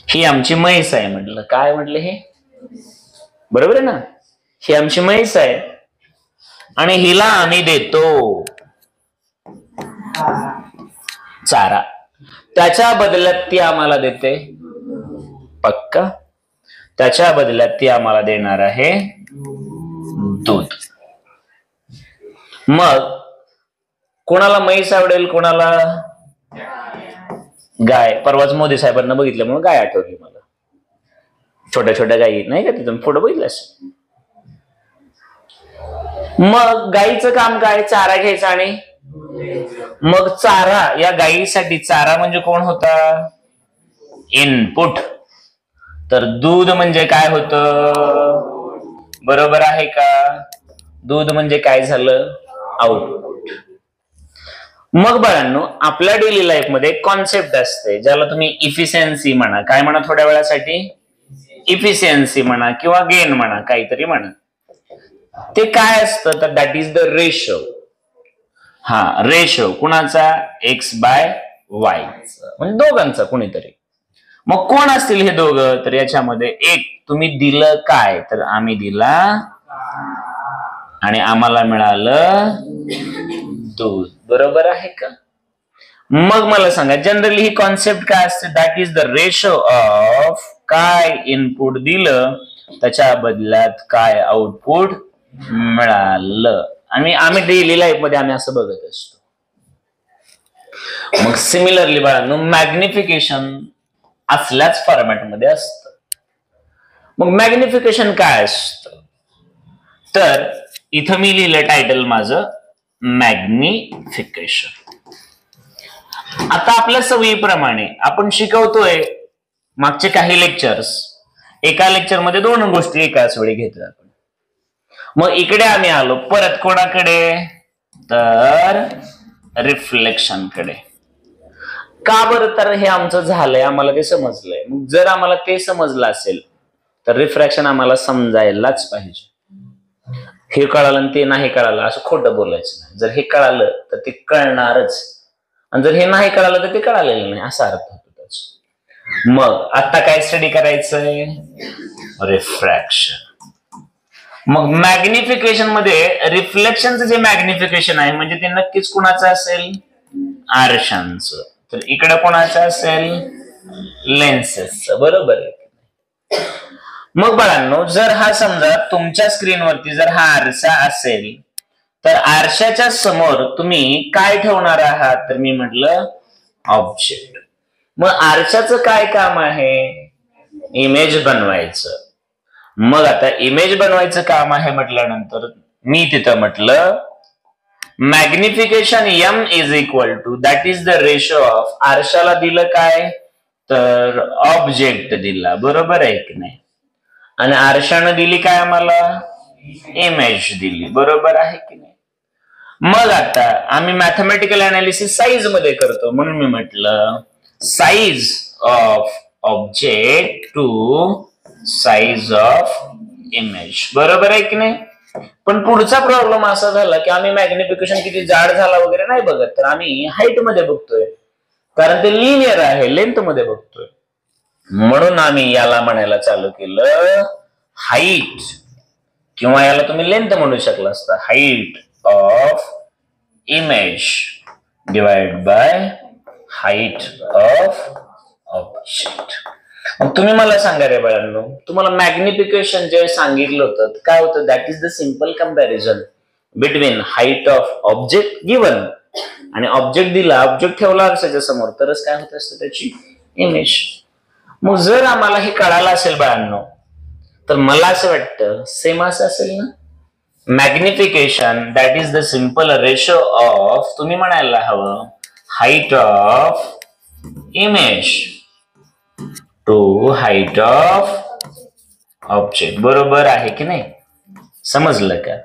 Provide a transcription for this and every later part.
ही आमची म्हैस आहे म्हटलं. काय म्हटलं हे? बरोबर आहे ना. ही आमची म्हैस आहे आणि हिला आम्ही देतो चारा. त्याच्या बदल्यात ती आम्हाला देते पक्का. त्याच्या बदल्यात ती आम्हाला देणार आहे दूध. मग कोणाला म्हैस आवडेल, कोणाला गाय. परवाच मोदी साहेबांना बघितल्यामुळे गाय आठवली मला. छोट्या छोट्या गायी नाही का, तिथून फोटो बघितलास. मग गायीचं काम काय? चारा घ्यायचा. आणि मग चारा, या गायीसाठी चारा म्हणजे कोण होता? इनपुट. तर दूध म्हणजे काय होतं? बरोबर आहे का? दूध म्हणजे काय झालं? आउटपुट. मग बाळांनो, आपल्या डेली लाईफ मध्ये कॉन्सेप्ट असते ज्याला तुम्ही इफिशियन्सी म्हणा. काय म्हणा? थोड्या वेळासाठी इफिशियन्सी म्हणा किंवा गेन म्हणा, काहीतरी म्हणा. ते काय असतं? तर that is the ratio. Ratio कुणाचा? एक्स बाय वाय, म्हणजे दोघांचा कुणीतरी. मग कोण असतील हे दोघं? तर याच्यामध्ये एक, तुम्ही दिलं काय? तर आम्ही दिला आणि आम्हाला मिळालं दूध. बरोबर आहे का? मग मला सांगा, जनरली ही कॉन्सेप्ट काय असते? That is the ratio of काय इनपुट दिलं त्याच्या बदल्यात काय आउटपुट मिळालं. आणि आम्ही डेली लाईफ मध्ये आम्ही असं बघत असतो. मग सिमिलरली बाळांनो, मॅग्निफिकेशन असल्याच फॉर्मॅट मध्ये असतं. मग मॅग्निफिकेशन काय असतं? तर इथं मी लिहिलं टायटल माझं मॅग्निफिकेशन. आता आपल्या सवयीप्रमाणे आपण शिकवतोय मागचे काही लेक्चर्स. एका लेक्चर मध्ये 2 गोष्टी एकाच वेळी घेतोय आपण. मग इकडे आम्ही आलो परत कोणाकडे? तर रिफ्लेक्शन कडे. का बरं? तर हे आमचं झालंय, आम्हाला ते समजलंय. मग जर आम्हाला ते समजलं असेल तर रिफ्रॅक्शन आम्हाला समजायलाच पाहिजे. हे कळालं आणि ते नाही कळालं असं खोटं बोलायचं नाही. जर हे कळालं तर ते कळणारच, आणि जर हे नाही कळालं तर ते कळालेलं नाही, असा अर्थ होतो त्याचा. मग आता काय स्टडी करायचंय? रिफ्रॅक्शन. मग मॅग्निफिकेशन मध्ये रिफ्लेक्शनचं जे मॅग्निफिकेशन आहे म्हणजे ते नक्कीच कुणाचं असेल? आरशांचं. तर इकडे कोणाचं असेल? लेन्सेसचं. बरोबर आहे. मग बाळांनो, जर हा समजा तुमच्या स्क्रीनवरती जर हा आरसा असेल तर आरशाच्या समोर तुम्ही काय ठेवणार आहात? तर मी म्हटलं ऑब्जेक्ट. मग आरशाचं काय काम आहे? इमेज बनवायचं. मग आता इमेज बनवायचं काम आहे म्हटल्यानंतर मी तिथं म्हटलं magnification m is equal to that is the ratio of. आरशाला दिलं काय? तर ऑब्जेक्ट दिला. बरोबर आहे की नाही? आणि आरशानं दिली काय आम्हाला? इमेज दिली. बरोबर आहे की नाही? मग आता आम्ही मॅथमॅटिकल अनालिसिस साईज मध्ये करतो, म्हणून मी म्हटलं size of object to size of image. बरोबर आहे की नाही? पण पुढचा प्रॉब्लेम असा झाला की आम्ही मॅग्निफिकेशन किती जाड झाला वगैरे नाही बघत, तर आम्ही हाईट मध्ये बघतोय, कारण ते लिनियर आहे, लेंथ मध्ये बघतोय. म्हणून आम्ही याला म्हणायला चालू केलं हाईट, किंवा याला तुम्ही लेंथ म्हणू शकला असता. Height of image divide by height of object. मग तुम्ही मला सांगा रे बाळांनो, तुम्हाला मॅग्निफिकेशन जे सांगितलं होतं काय होतं? That is the simple comparison between height of object given आणि ऑब्जेक्ट दिला, ऑब्जेक्ट ठेवला आरशाच्या समोर, तरच काय होत असतं? त्याची इमेज. मग जर आम्हाला हे कळालं असेल बाळांनो, तर मला असं वाटतं सेम असं असेल ना. Magnification that is the simple ratio of, तुम्ही म्हणायला हवं height of image to height of object. बरोबर आहे की नाही? समजलं का?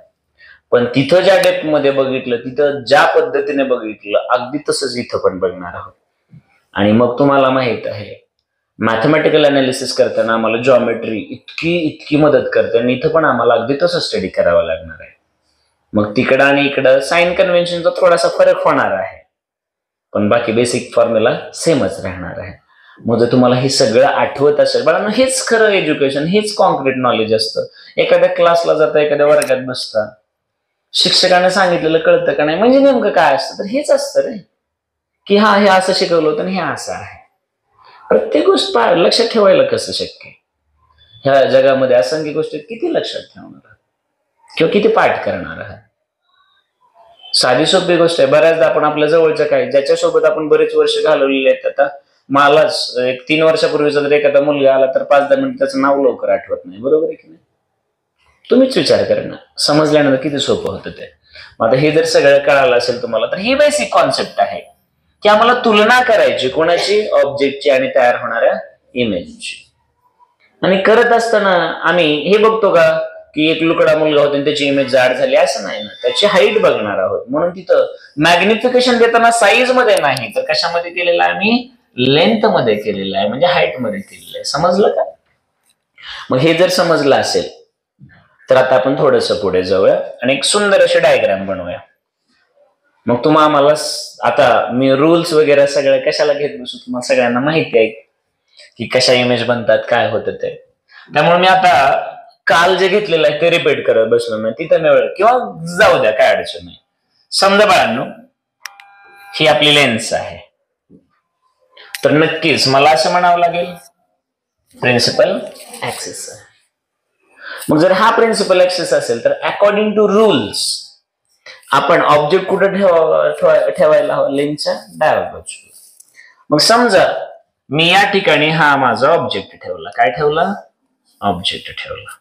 पण तिथं ज्या डेप्थ मध्ये बघितलं, तिथं ज्या पद्धतीने बघितलं, अगदी तसंच इथं पण बघणार आहोत. आणि मग तुम्हाला माहित आहे मॅथमॅटिकल अनालिसिस करताना आम्हाला जॉमेट्री इतकी मदत करते, आणि इथं पण आम्हाला अगदी तसं स्टडी करावं लागणार आहे. मग तिकडं आणि इकडं साइन कन्व्हेन्शनचा थोडासा फरक होणार आहे, पण बाकी बेसिक फॉर्म्युला सेमच राहणार आहे. मग जर तुम्हाला हे सगळं आठवत असेल, बाळांनो हेच खरं एज्युकेशन, हेच कॉन्क्रीट नॉलेज असतं. एखाद्या क्लासला जाता, एखाद्या वर्गात बसता, शिक्षकाने सांगितलेलं कळतं का नाही, म्हणजे नेमकं काय असतं, तर हेच असतं रे, की हा हे असं शिकवलं होतं आणि हे असं आहे. प्रत्येक गोष्ट लक्षात ठेवायला कसं शक्य आहे? ह्या जगामध्ये असंख्य गोष्टी किती लक्षात ठेवणार आहात किंवा किती पाठ करणार आहात? साधी सोपी गोष्ट आहे. बऱ्याचदा आपण आपल्या जवळच्या काय, ज्याच्यासोबत आपण बरेच वर्ष घालवलेले आहेत, आता मलाच एक 3 वर्षापूर्वीचा जर एखादा मुलगा आला तर 5-10 मिनिट त्याचं नाव लवकर आठवत नाही, बरोबर आहे की नाही? तुम्हीच विचार करा ना, समजल्यानंतर किती सोपं होतं ते. आता हे जर सगळं कळालं असेल तुम्हाला, तर ही बेसिक कॉन्सेप्ट आहे की आम्हाला तुलना करायची कोणाची, ऑब्जेक्टची आणि तयार होणाऱ्या इमेजची. आणि करत असताना आम्ही हे बघतो का की एक लुकडा मुलगा होता आणि त्याची इमेज जाड झाली, असं नाही ना, त्याची हाईट बघणार आहोत. म्हणून तिथं मॅग्निफिकेशन देताना साईज मध्ये नाही, तर कशामध्ये केलेलं आहे, आम्ही लेंथ मध्ये केलेलं आहे, म्हणजे हाईट मध्ये केलेलं आहे. समजलं का? मग हे जर समजलं असेल तर आता आपण थोडस पुढे जाऊया आणि एक सुंदर असे डायग्राम बनवूया. मग आम्हाला आता मी रूल्स वगैरे सगळं कशाला घेत बसू, तुम्हाला सगळ्यांना माहिती आहे की कशा इमेज बनतात, काय होतं ते. त्यामुळे मी आता काल जे घेतलेलं आहे ते रिपीट करत बसलो नाही, तिथं वेळ किंवा जाऊ द्या, काय अडचण नाही. समजा बाळांनो ही आपली लेन्स आहे, तर नक्कीच मला असं म्हणावं लागेल प्रिन्सिपल ऍक्सिस. मग जर हा प्रिन्सिपल ऍक्सिस असेल तर अकॉर्डिंग टू रूल्स आपण ऑब्जेक्ट कुठे ठेवायला हवा, लेन्सच्या डाव्या बाजूला. मग समजा मी या ठिकाणी हा माझा ऑब्जेक्ट ठेवला, काय ठेवला, ऑब्जेक्ट ठेवला.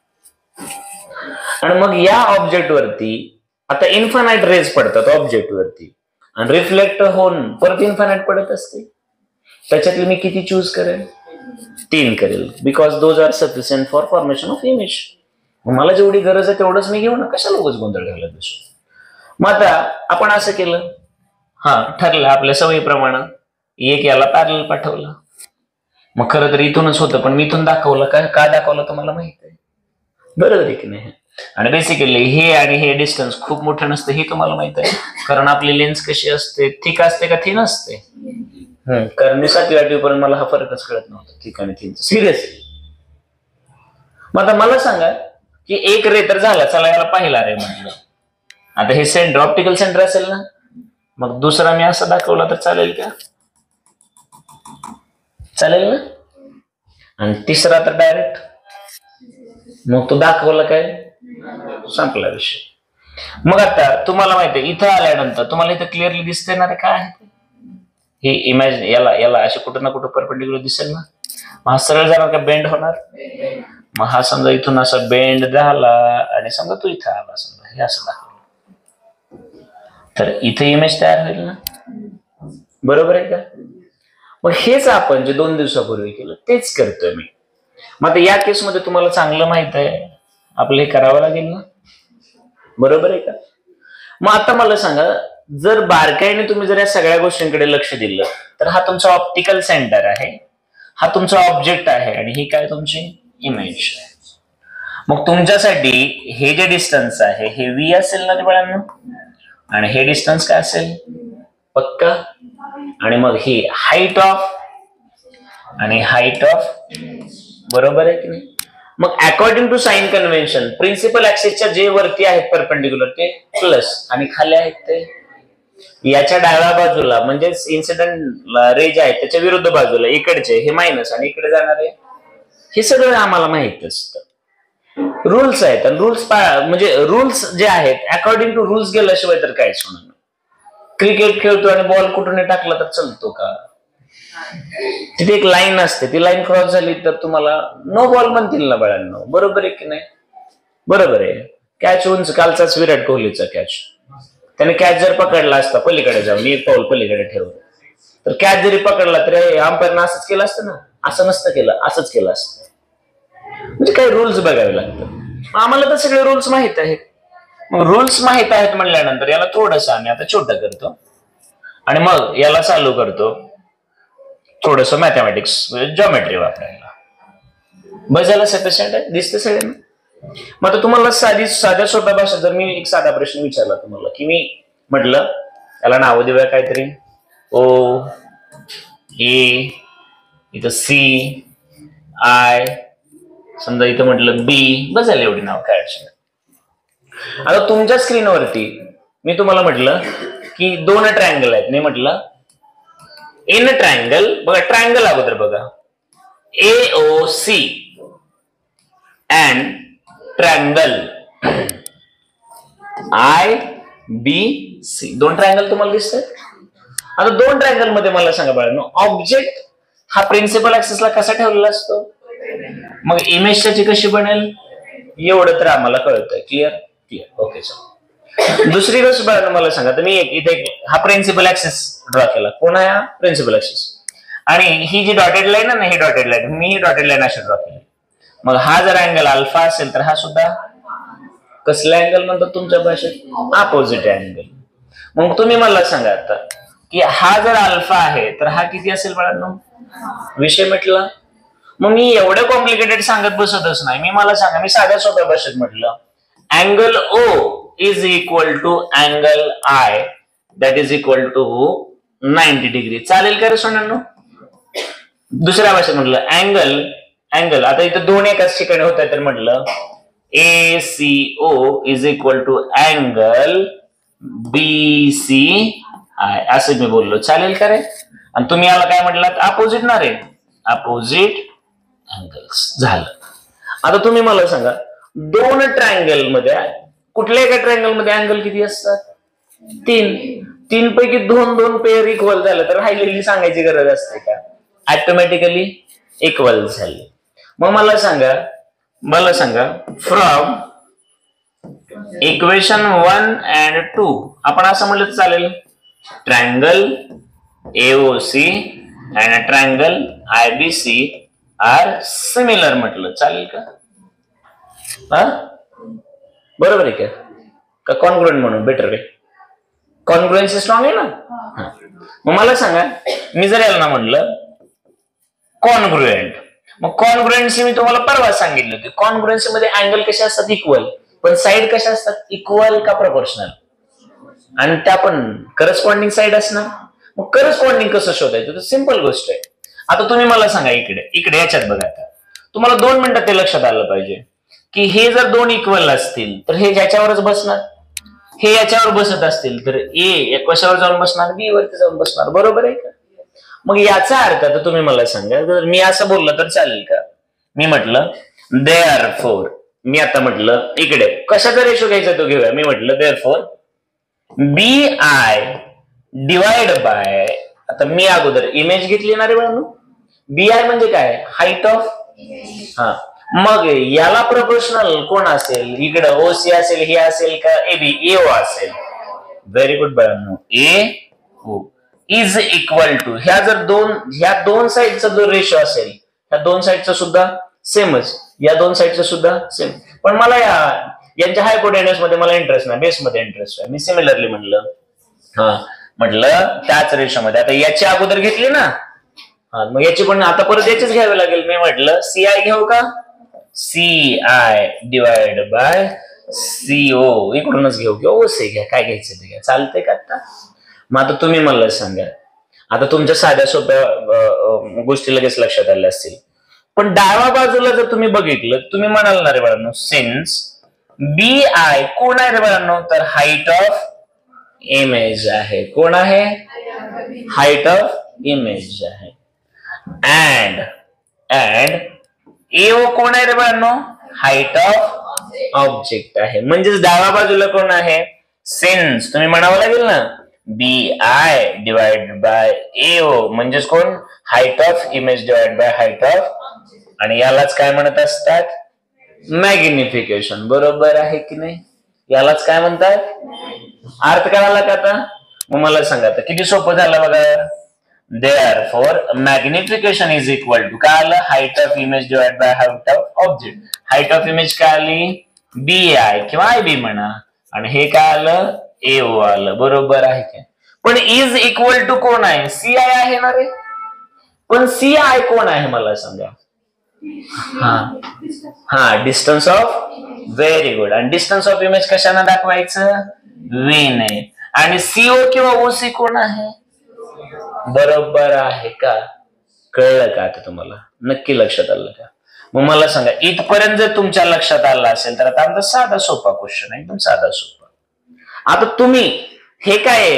आणि मग या ऑब्जेक्ट वरती आता इन्फानाइट रेज पडतात ऑब्जेक्ट वरती आणि रिफ्लेक्ट होऊन परत इन्फानाइट पडत असते. त्याच्यातली मी किती चूज करेल, 3 करेल, because those are sufficient for formation of image. मला जेवढी गरज आहे तेवढंच मी घेऊ ना, कशाला उगाच गोंधळ घालत बसू. मग आता आपण असं केलं, हा ठरलं आपल्या सवयीप्रमाणे, एक याला पॅरलल पाठवलं. मग खरं तर इथूनच होतं, पण मी इथून दाखवलं, का दाखवलं तुम्हाला माहित आहे, बरोबर आहे की नाही? आणि बेसिकली हे आणि हे डिस्टन्स खूप मोठं नसतं, हे तुम्हाला माहित आहे, कारण आपली लेन्स कशी असते, थिक असते का थिन असते? कारण मी 7वी 8वी पर्यंत मला हा फरकच कळत नव्हता, थिक आणि थिनचा, सिरियसली. मग आता मला सांगा की एक रे तर झाला, चला याला पाहिला रे म्हटलं, आता हे सेंटर, ऑप्टिकल सेंटर असेल ना, मग दुसरा मी असा दाखवला तर चालेल का? चालेल ना. आणि तिसरा तर डायरेक्ट, मग तो दाखवला काय, संपला विषय. मग आता तुम्हाला माहिती आहे, इथं आल्यानंतर तुम्हाला इथं क्लिअरली दिसते ना काय आहे हे इमेज, याला असे कुठं ना कुठं परपेंडिक्युलर दिसेल ना. मग हा सरळ जाणार का बेंड होणार? मग हा समजा इथून असा बेंड झाला आणि समजा तू इथं आला, समजा हे असं दाखवलं, तर इथे इमेज तयार होईल ना, बरोबर आहे का? मग हेच आपण जे 2 दिवसापूर्वी केलं तेच करतोय मी. मग आता या केसमध्ये तुम्हाला चांगलं माहित आहे आपलं हे करावं लागेल ना, बरोबर आहे का? मग आता मला सांगा, जर बारकाईने तुम्ही जर या सगळ्या गोष्टींकडे लक्ष दिलं तर हा तुमचा ऑप्टिकल सेंटर आहे, हा तुमचा ऑब्जेक्ट आहे आणि ही काय तुमची इमेज आहे. मग तुमच्यासाठी हे जे डिस्टन्स आहे हे व्ही असेल ना बाळांनो, आणि हे डिस्टन्स काय असेल, पक्का. आणि मग ही हाईट ऑफ आणि हाईट ऑफ, बरोबर आहे की नाही? मग according to sign convention principal ऍक्सिसच्या जे वरती आहेत परपेंडिक्युलर ते प्लस आणि खाली आहेत ते, याच्या डाव्या बाजूला म्हणजेच इन्सिडेंट रे जे आहेत त्याच्या विरुद्ध बाजूला इकडचे हे मायनस आणि इकडे जाणारे, हे सगळं आम्हाला माहित असतं. रूल्स आहेत आणि रूल्स म्हणजे रूल्स जे आहेत अकॉर्डिंग टू रूल्स गेल्याशिवाय तर काहीच होणार नाही. क्रिकेट खेळतो आणि बॉल कुठून टाकला तर चालतो का? तिथे एक लाईन असते, ती लाईन क्रॉस झाली तर तुम्हाला नो बॉल म्हणतील ना बाळांनो, बरोबर आहे की नाही? बरोबर आहे. कॅच उंच, कालचाच विराट कोहलीचा कॅच, त्याने कॅच जर पकडला असता पलीकडे जाऊन एक पाऊल पलीकडे ठेवलं, तर कॅच जरी पकडला तरी अंपायरनं असंच केलं असतं ना, असं नसतं केलं, असंच केलं असतं. म्हणजे काही रूल्स बघावे लागतात. आम्हाला तर सगळे रूल्स माहित आहेत. मग रूल्स माहित आहेत म्हणल्यानंतर याला थोडस आम्ही आता छोटं करतो आणि मग याला चालू करतो थोडस मॅथमॅटिक्स, जॉमेट्री वापरायला. बस झालं, सफिशियंट आहे, दिसतं सगळ्यांना. मग आता तुम्हाला साध्या सोप्या भाषेत जर मी एक साधा प्रश्न विचारला तुम्हाला, की मी म्हटलं याला नाव देऊया काहीतरी, ओ ए इथं सी आय, समजा इथं म्हटलं बी, बस झालं एवढी नाव, काय अडचण. आता तुमच्या स्क्रीनवरती मी तुम्हाला म्हटलं की 2 ट्रायंगल आहेत. मी म्हटलं इन ट्रायंगल, बघा ट्रायंगल अगोदर बघा, AOC and triangle IBC, 2 triangle तुम्हाला दिसतात. आता 2 ट्रायंगल मध्ये मला सांगा बाळांनो, ऑब्जेक्ट हा प्रिन्सिपल ऍक्सिसला कसा ठेवलेला असतो? मग इमेज त्याची कशी बनेल? एवढं तर आम्हाला कळतंय. क्लिअर? क्लिअर. Okay sir. दुसरी गोष्ट बाळांनो मला सांगा, तर मी इथे हा प्रिन्सिपल ऍक्सिस ड्रॉ केला. कोण आहे हा प्रिन्सिपल ऍक्सिस? आणि ही जी डॉटेड लाईन आहे ना, ही डॉटेड लाईन, मी ही डॉटेड लाईन अशी ड्रॉ केली. मग हा जर अँगल अल्फा असेल तर हा सुद्धा कसला अँगल म्हणतात तुमच्या भाषेत? Opposite angle. मग तुम्ही मला सांगा आता की हा जर अल्फा आहे तर हा किती असेल बाळांनो? विषय मिटला. मग मी एवढं कॉम्प्लिकेटेड सांगत बसतच नाही. मला सांगा, मी साध्या सोप्या भाषेत म्हटलं angle O is equal to angle I that is equal to 90 degree. चालेल का रे सोन्यांनो? दुसऱ्या भाषेत म्हटलं अँगल आता इथं 2 एकाच ठिकाणी होत आहे, तर म्हटलं ACO is equal to angle BCI असं मी बोललो. चालेल का रे? आणि तुम्ही याला काय म्हटलात? अपोजिट ना रे, अपोजिट अँगल्स. झालं. आता तुम्ही मला सांगा 2 ट्रायंगल मध्ये कुठल्या एका ट्रायंगल मध्ये अँगल किती असतात? 3 पैकी 2 पेअर इक्वल झालं तर राहिलेली सांगायची गरज असते का? ऑटोमॅटिकली इक्वल झाली. मग मला सांगा फ्रॉम इक्वेशन 1 and 2 आपण असं म्हटलं तर चालेल, triangle AOC and triangle IBC are similar म्हटलं चालेल का? बरोबर आहे का? कॉन्ग्रुएंट म्हणून बेटर वे. कॉन्ग्रुएन्सी स्ट्रॉंग आहे ना? मग मला सांगा, मी जर याला ना म्हटलं कॉन्ग्रुएंट, मग कॉन्ग्रुएन्सी मी तुम्हाला परवा सांगितलं होती. कॉन्ग्रुएन्सी मध्ये अँगल कसे असतात? इक्वल. पण साइड कशा असतात? इक्वल का प्रोपोर्शनल? आणि त्या पण करस्पॉन्डिंग साइड असणार. मग करस्पॉन्डिंग कसं शोधायचं? तर सिंपल गोष्ट आहे. आता तुम्ही मला सांगा, इकडे याच्यात बघा, आता तुम्हाला 2 मिनिटात ते लक्षात आलं पाहिजे की हे जर 2 इक्वल असतील तर हे ज्याच्यावरच बसणार, हे याच्यावर बसत असतील तर ए कशावर जाऊन बसणार? बी वरती जाऊन बसणार. बरोबर आहे का? मग याचा अर्थ आता तुम्ही मला सांगा, जर मी असं बोललं तर चालेल का? मी म्हटलं देअरफॉर, मी आता म्हटलं इकडे कशाचा रेशो घ्यायचा तो घेऊया. मी म्हटलं देअरफॉर BI डिवाइड बाय, आता मी अगोदर इमेज घेतली ना रे बाळांनो. BI म्हणजे काय? Height of. हा, मग याला प्रोपोर्शनल कोण असेल? इकडं OC असेल, हे असेल का AB? AO असेल. व्हेरी गुड बाळांनो. AO इज इक्वल टू, ह्या 2 साइडचा जो रेशो असेल, ह्या 2 साइडचा सुद्धा सेमच, या 2 साइडचा सुद्धा सेम. पण मला यांच्या हायपोटेन्यूस मध्ये मला इंटरेस्ट नाही, बेस मध्ये इंटरेस्ट आहे. मी सिमिलरली म्हणलं, म्हटलं त्याच रेशो मध्ये आता याची अगोदर घेतली ना, मग याची पण आता परत याचीच घ्यावी लागेल. मी म्हटलं CI घेऊ का? CI डिवाइड बाय CO, इकडूनच घेऊ किंवा OC घ्या, काय घ्यायचं ते घ्या. चालतंय का? आता मग आता तुम्ही मला सांगा, आता तुमच्या साध्या सोप्या गोष्टी लगेच लक्षात आल्या असतील. पण डाव्या बाजूला जर तुम्ही बघितलं, तुम्ही म्हणाल ना रे बाळांनो, सिन्स BI कोण आहे रे बाळांनो? तर हाईट ऑफ इमेज आहे. कोण आहे? हाईट ऑफ इमेज आहे. अँड AO कोण आहे रे बाळांनो? हाईट ऑफ ऑब्जेक्ट आहे. म्हणजेच डाव्या बाजूला कोण आहे? सिन्स तुम्ही म्हणावं लागेल ना, BI डिवाइड बाय AO म्हणजेच कोण? Height of image divide by height of, आणि यालाच काय म्हणत असतात? मॅग्निफिकेशन. बरोबर आहे की नाही? यालाच काय म्हणतात? अर्थ कळाला का आता? मग मला सांगा आता किती सोपं झालं बघा. Therefore magnification is equal to काय आलं? Height of image divide by height of object. Height of image काय आली? BI किंवा IB म्हणा, आणि हे काय आलं? AO आलं. बरोबर आहे का? पण इज इक्वल टू कोण आहे? CI आहे ना रे. पण CI कोण आहे मला सांगा? Distance of. Very good. आणि डिस्टन्स ऑफ इमेज कशाने दाखवायचं? V ने. आणि CO किंवा OC कोण आहे? बरोबर आहे का? कळलं का आता तुम्हाला? नक्की लक्षात आलं का? मग मला सांगा, इथपर्यंत जर तुमच्या लक्षात आलं असेल तर आता आमचा साधा सोपा क्वेश्चन आहे, एकदम साधा सोपा. आता तुम्ही हे काय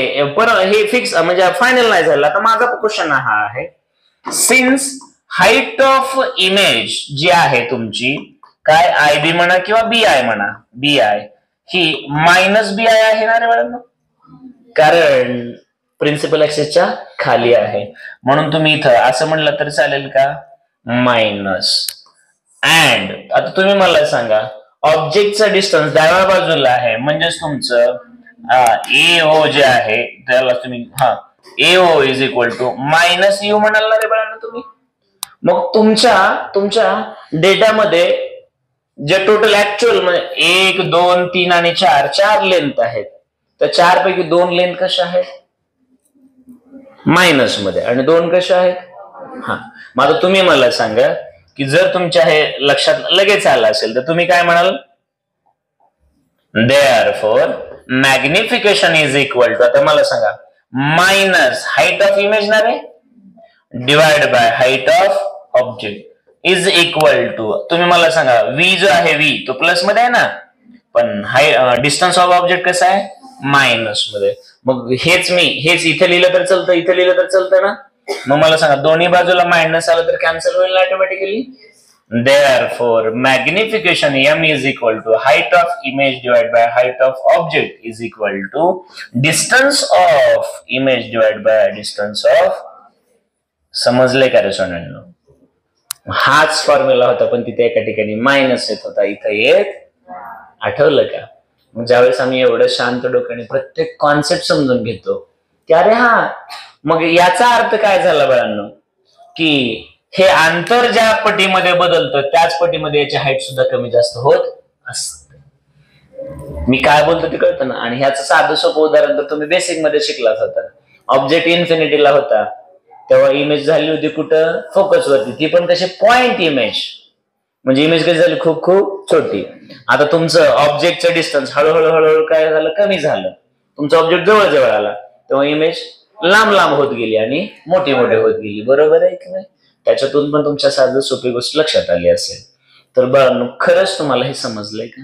हे फिक्स म्हणजे फायनल नाही झालं. आता माझा क्वेश्चन हा आहे, सिन्स हाईट ऑफ इमेज जी आहे तुमची, काय आय बी म्हणा किंवा बी आय म्हणा, बी आय ही मायनस बी आय आहे ना रे बाळांनो, कारण प्रिन्सिपल ऍक्सिसच्या खाली आहे. म्हणून तुम्ही इथं असं म्हणलं तर चालेल का, मायनस. अँड आता तुम्ही मला सांगा, ऑब्जेक्टचा डिस्टन्स डाव्या बाजूला आहे, म्हणजेच तुमचं ए ओ जे आहे त्याला तुम्ही A O is equal to minus u म्हणाल ना रे बाळांनो तुम्ही. मग तुमच्या डेटामध्ये जे टोटल ऍक्च्युअल म्हणजे 1, 2, 3 आणि 4 लेंथ आहेत, तर 4 पैकी 2 लेंथ कशा आहेत, मायनस मध्ये, आणि 2 कशा आहेत. मग आता तुम्ही मला सांगा की जर तुमच्या हे लक्षात लगेच आलं असेल तर तुम्ही काय म्हणाल, therefore magnification is equal to, आता मला सांगा, मायनस हाईट ऑफ इमेज ना रे divide by height of object is equal to, तुम्ही मला सांगा व्ही जो आहे व्ही तो प्लस मध्ये आहे ना, पण डिस्टन्स ऑफ ऑब्जेक्ट कसं आहे, मायनस मध्ये. मग हेच इथे लिहिलं तर चालतं, इथे लिहिलं तर चालतं ना. मग मला सांगा, दोन्ही बाजूला मायनस आलं तर कॅन्सल होईल automatically. Therefore, magnification m is equal to height of image divided by height of object is equal to distance of image divided by distance of. समजले का रे सोन्यांनो? हाच फॉर्म्युला होता, पण तिथे एका ठिकाणी मायनस येत होता, इथं येत, आठवलं का? मग ज्यावेळेस आम्ही एवढं शांत डोक्याने प्रत्येक कॉन्सेप्ट समजून घेतो की अरे मग याचा अर्थ काय झाला बाळांनो, की हे अंतर ज्या पटीमध्ये बदलतं त्याच पटीमध्ये याची हाईट सुद्धा कमी जास्त होत असते. मी काय बोलतो ते कळतं ना. आणि ह्याचं साधं सोपं उदाहरण तर तुम्ही बेसिक मध्ये शिकलाच होता. ऑब्जेक्ट इन्फिनिटीला होता तेव्हा इमेज झाली होती कुठं, फोकस वरती, ती पण कशी, पॉइंट इमेज, म्हणजे इमेज कशी झाली, खूप खूप छोटी. आता तुमचं ऑब्जेक्टचं डिस्टन्स हळूहळू काय झालं, कमी झालं, तुमचा ऑब्जेक्ट जवळ जवळ आला तेव्हा इमेज लांब लांब होत गेली आणि मोठी होत गेली. बरोबर आहे की नाही? त्याच्यातून पण तुमच्या साधं सोपी गोष्ट लक्षात आली असेल. तर बरं, खरंच तुम्हाला हे समजलंय का?